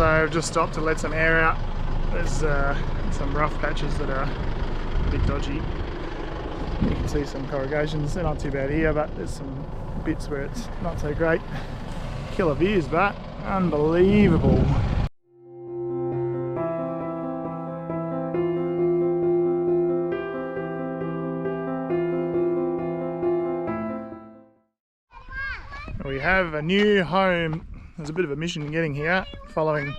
So I've just stopped to let some air out. There's some rough patches that are a bit dodgy. You can see some corrugations, they're not too bad here, but there's some bits where it's not so great. Killer views, but unbelievable. We have a new home. There's a bit of a mission getting here, following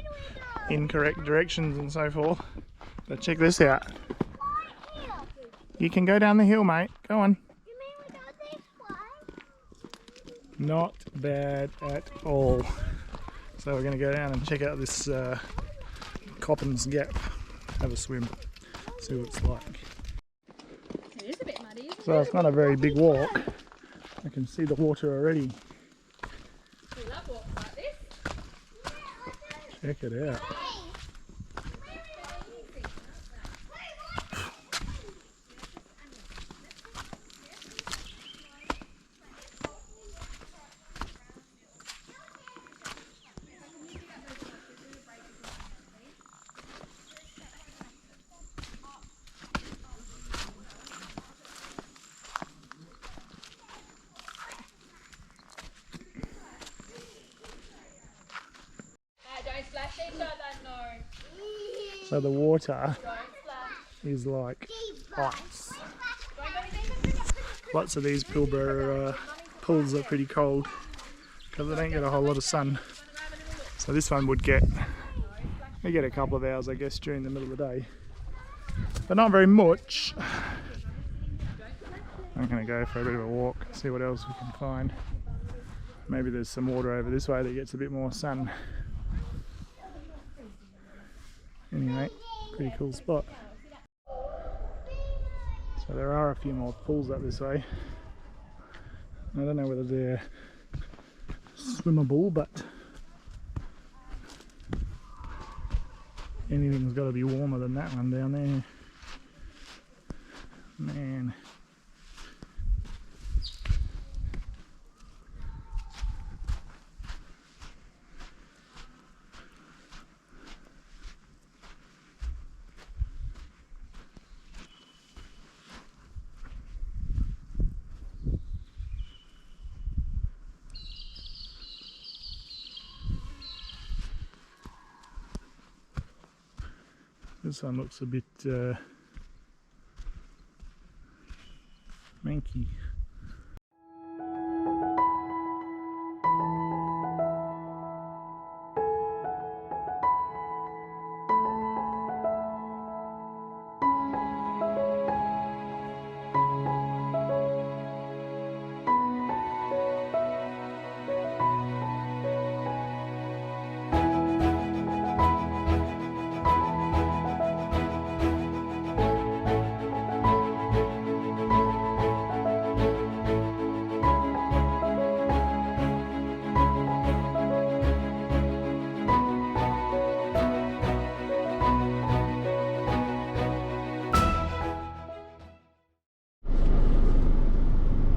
incorrect directions and so forth. But check this out. You can go down the hill, mate. Go on. You mean we go this way? Not bad at all. So we're going to go down and check out this Coppins Gap. Have a swim. See what it's like. It is a bit muddy, isn't it? So it's not a very big walk. I can see the water already. We love walks like this. Check it out. Don't splash each other, no. So the water Don't splash. is like ice. Don't go deeper. Lots of these Pilbara pools are pretty cold because they don't get a whole lot of sun. So this one would get, we get a couple of hours I guess during the middle of the day, but not very much. I'm going to go for a bit of a walk, see what else we can find. Maybe there's some water over this way that gets a bit more sun. Anyway, pretty cool spot. So there are a few more pools up this way. I don't know whether they're swimmable, but anything's got to be warmer than that one down there. Man. This one looks a bit manky.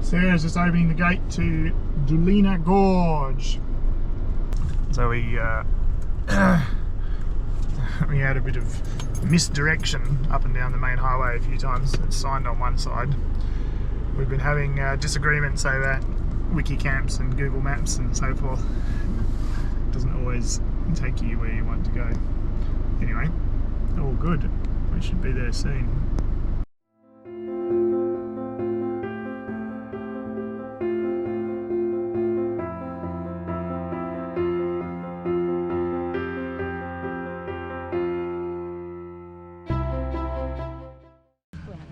Sarah's just opening the gate to Dulina Gorge. So we had a bit of misdirection up and down the main highway a few times. It's signed on one side. We've been having disagreements over wiki camps and Google Maps and so forth. It doesn't always take you where you want to go. Anyway, all good. We should be there soon.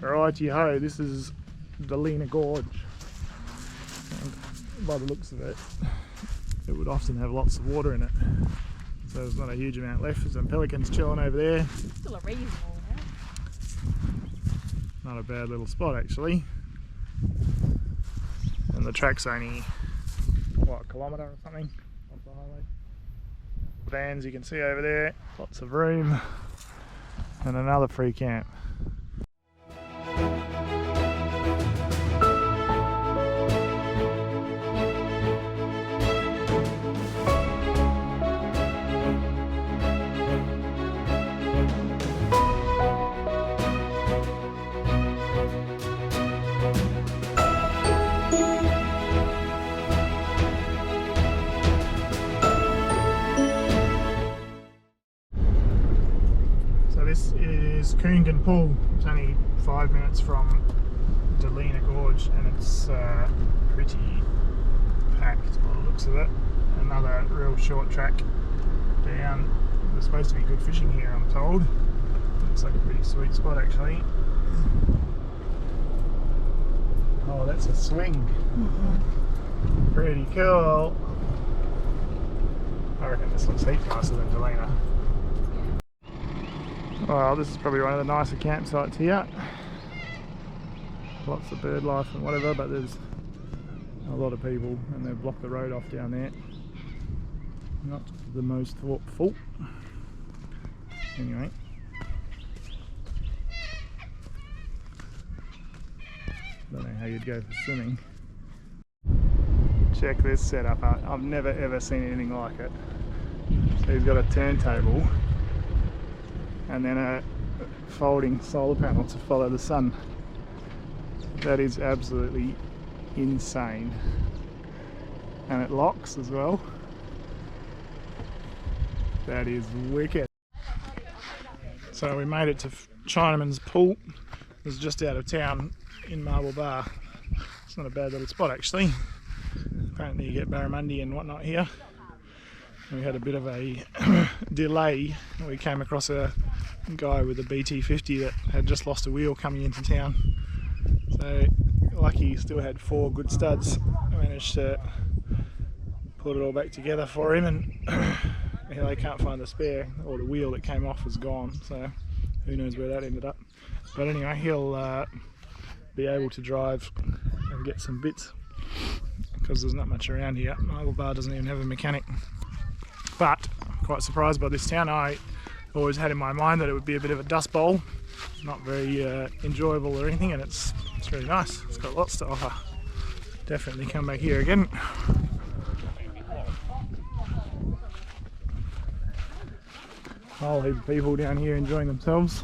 Righty-ho, this is Dulina Gorge, and by the looks of it, it would often have lots of water in it, so there's not a huge amount left. There's some pelicans chilling over there. Still a reasonable amount. Not a bad little spot actually, and the track's only, what, a kilometre or something off the highway. Vans you can see over there, lots of room, and another free camp. this is Koongan Pool. It's only 5 minutes from Gorge, and it's pretty packed by the looks of it. Another real short track down. There's supposed to be good fishing here, I'm told. Looks like a pretty sweet spot actually. Oh, that's a swing. Pretty cool. I reckon this looks heaps nicer than Delena. Well, this is probably one of the nicer campsites here. Lots of bird life and whatever, but there's a lot of people and they've blocked the road off down there. Not the most thoughtful. Anyway. Don't know how you'd go for swimming. Check this setup out. I've never ever seen anything like it. So he's got a turntable and then a folding solar panel to follow the sun. That is absolutely insane. And it locks as well. That is wicked. So we made it to Chinaman's pool. It was just out of town in Marble Bar. It's not a bad little spot actually. Apparently you get barramundi and whatnot here. We had a bit of a delay. We came across a guy with a BT50 that had just lost a wheel coming into town. So lucky he still had 4 good studs. I managed to put it all back together for him, and yeah, they can't find the spare, or the wheel that came off was gone, so who knows where that ended up. But anyway, he'll be able to drive and get some bits because there's not much around here. Marble Bar doesn't even have a mechanic. But I'm quite surprised by this town. I always had in my mind that it would be a bit of a dust bowl, not very enjoyable or anything, and it's really nice. It's got lots to offer. Definitely come back here again. A whole heap of people down here enjoying themselves.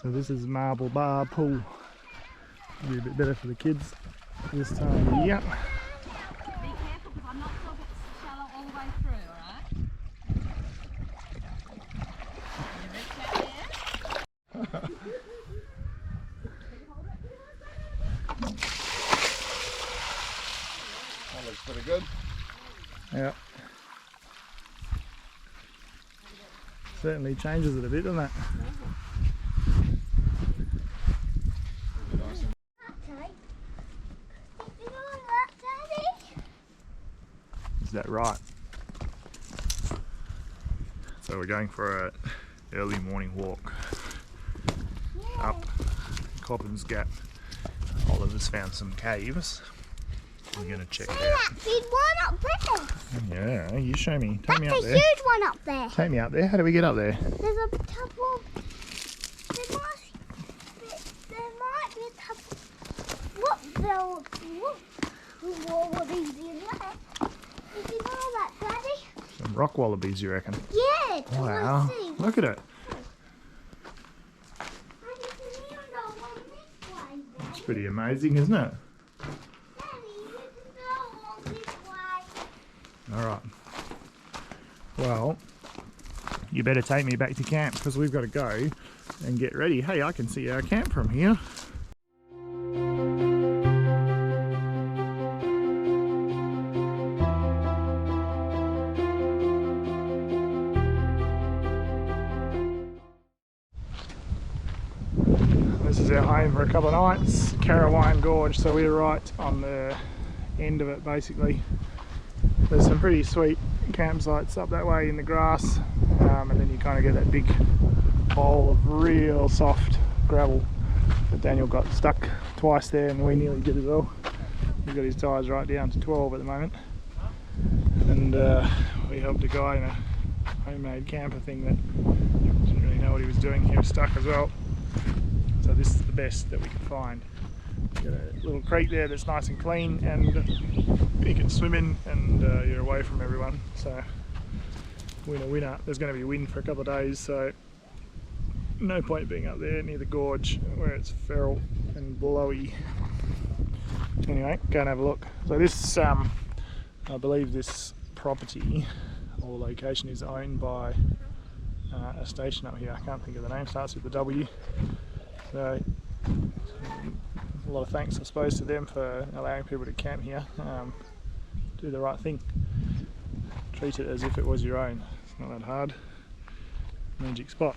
So this is Marble Bar Pool. It'll be a bit better for the kids this time of year. Be careful because I'm not sure if it's shallow all the way through, alright? You reach out there? That looks pretty good. Yeah. Certainly changes it a bit, doesn't it? Is that right? So we're going for an early morning walk up Coppin's Gap. Oliver's found some caves. We're going to check it out. Big one up there. Yeah, you show me. Take me up That's a there. huge one up there. Take me up there. How do we get up there? There's a couple. There might be a couple. What wallabies in there? Did you know that, Daddy? Some rock wallabies, you reckon? Yeah. It's Wow. Look at it. It's pretty amazing, isn't it? Alright. Well, you better take me back to camp because we've got to go and get ready. Hey, I can see our camp from here. This is our home for a couple of nights, Carawine Gorge, so we're right on the end of it basically. There's some pretty sweet campsites up that way in the grass, and then you kind of get that big hole of real soft gravel. But Daniel got stuck twice there and we nearly did as well. He's got his tyres right down to 12 at the moment, and we helped a guy in a homemade camper thing that didn't really know what he was doing. He was stuck as well. So this is the best that we could find. Got a little creek there that's nice and clean, and you can swim in, and you're away from everyone. So winner winner. There's going to be wind for a couple of days, so no point being up there near the gorge where it's feral and blowy. Anyway, go and have a look. So this, I believe this property or location is owned by a station up here. I can't think of the name, starts with the W. So a lot of thanks, I suppose, to them for allowing people to camp here. Do the right thing. Treat it as if it was your own. It's not that hard. Magic spot.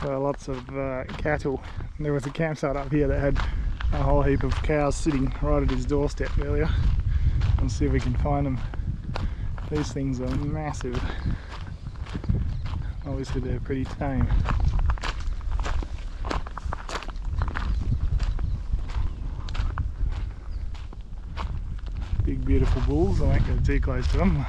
So lots of cattle. There was a campsite up here that had a whole heap of cows sitting right at his doorstep earlier. Let's see if we can find them. These things are massive. Obviously they're pretty tame. Big beautiful bulls, I won't go too close to them.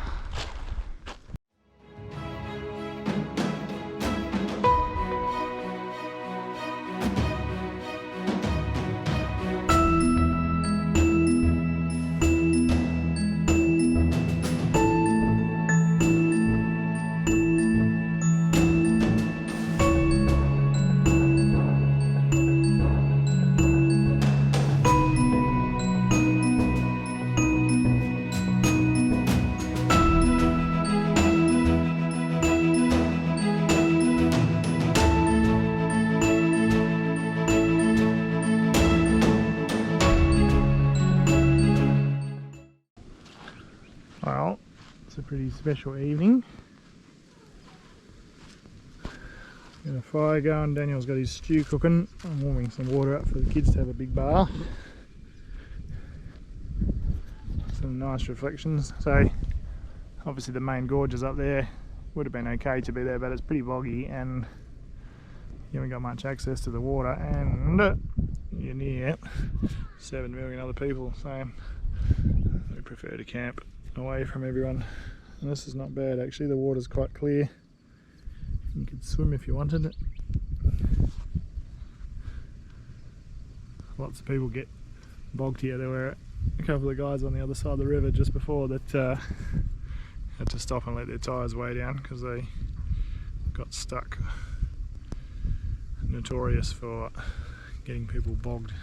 Well, it's a pretty special evening. Got a fire going, Daniel's got his stew cooking. I'm warming some water up for the kids to have a big bath. Some nice reflections. So obviously the main gorge is up there. Would have been okay to be there, but it's pretty boggy and you haven't got much access to the water, and you're near 7 million other people, so we prefer to camp away from everyone. And this is not bad actually, the water's quite clear. You could swim if you wanted it. Lots of people get bogged here. There were a couple of guys on the other side of the river just before that had to stop and let their tyres weigh down because they got stuck. Notorious for getting people bogged.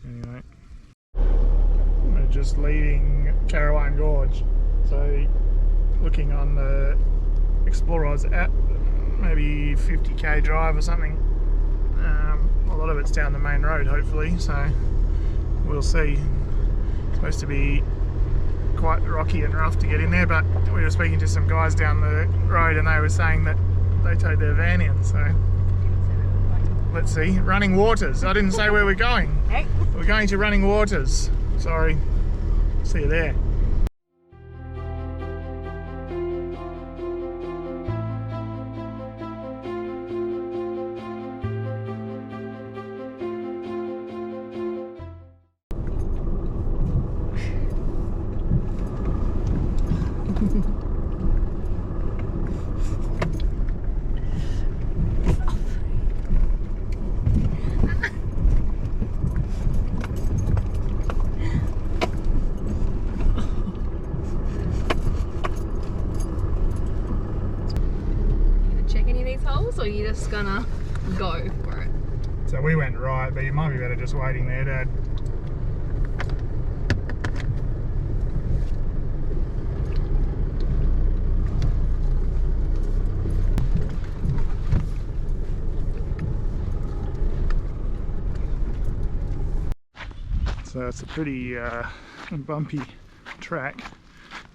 Anyway, we're just leaving Carawine Gorge. So looking on the Explorer's app, maybe 50k drive or something. A lot of it's down the main road hopefully, so we'll see. It's supposed to be quite rocky and rough to get in there, but we were speaking to some guys down the road and they were saying that they towed their van in, so let's see. Running Waters. I didn't say where we're going. We're going to Running Waters. Sorry. See you there. Or are you just gonna go for it? So we went right, but you might be better just waiting there, Dad. So it's a pretty bumpy track.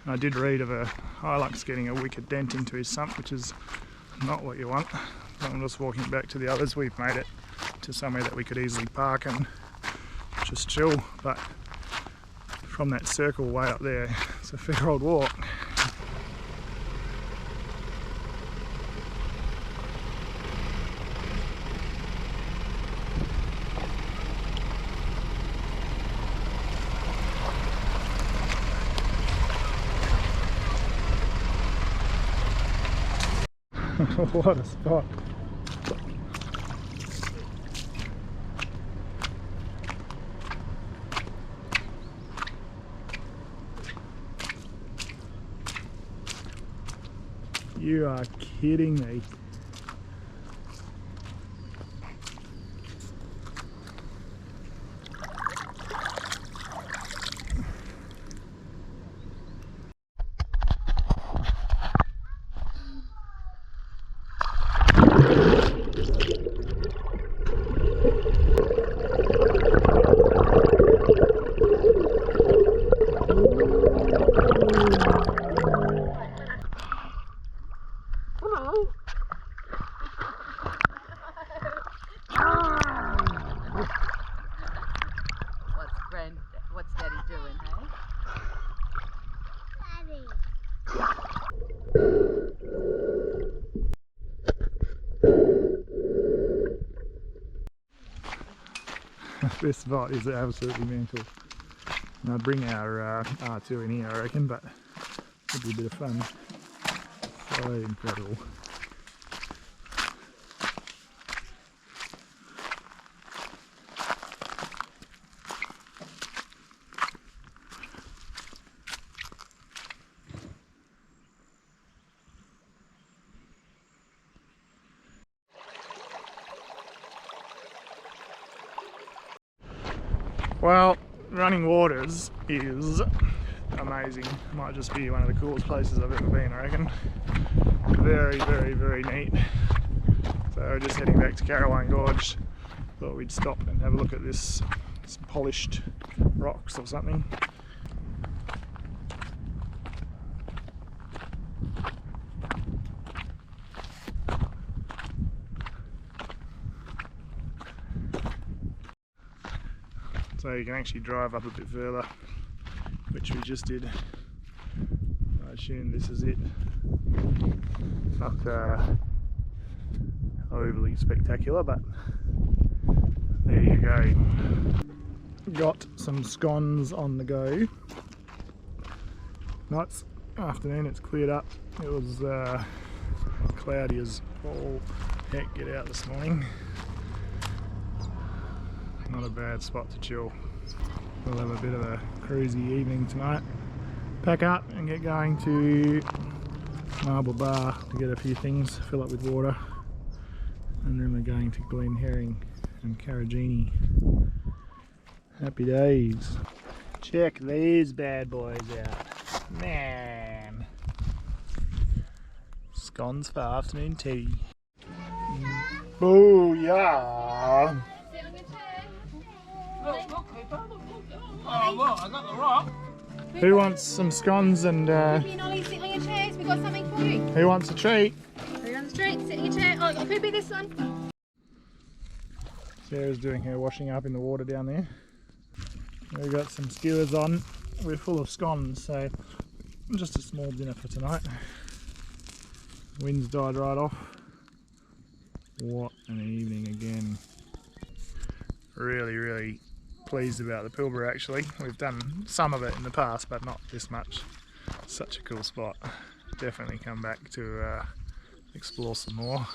And I did read of a Hilux getting a wicked dent into his sump, which is not what you want. But I'm just walking back to the others. We've made it to somewhere that we could easily park and just chill, but from that circle way up there, it's a fair old walk. What a spot. You are kidding me. What's Daddy doing, hey? This spot is absolutely mental. And I'd bring our R2 in here, I reckon, but it'd be a bit of fun. So incredible. Well, Running Waters is amazing. Might just be one of the coolest places I've ever been, I reckon. Very, very, very neat. So we're just heading back to Carawine Gorge. Thought we'd stop and have a look at this polished rocks or something. So you can actually drive up a bit further, which we just did. I assume this is it. Not overly spectacular, but there you go. Got some scones on the go. Nice afternoon, it's cleared up. It was cloudy as all heck get out this morning. Not a bad spot to chill. We'll have a bit of a cruisy evening tonight. Pack up and get going to Marble Bar to get a few things, fill up with water, and then we're going to Glen Herring and Carragini. Happy days. Check these bad boys out. Man. Scones for afternoon tea. Booyah! Oh look, I got the rock. Who wants some scones and Poopy and Ollie, sit on your chairs. We've got something for you. who wants a treat? Go on the street, sit in your chair. Oh, got Poopy this one. Sarah's doing her washing up in the water down there. We've got some skewers on. We're full of scones, so just a small dinner for tonight. Wind's died right off. What an evening again. Really, really pleased about the Pilbara actually. We've done some of it in the past, but not this much. Such a cool spot. Definitely come back to explore some more.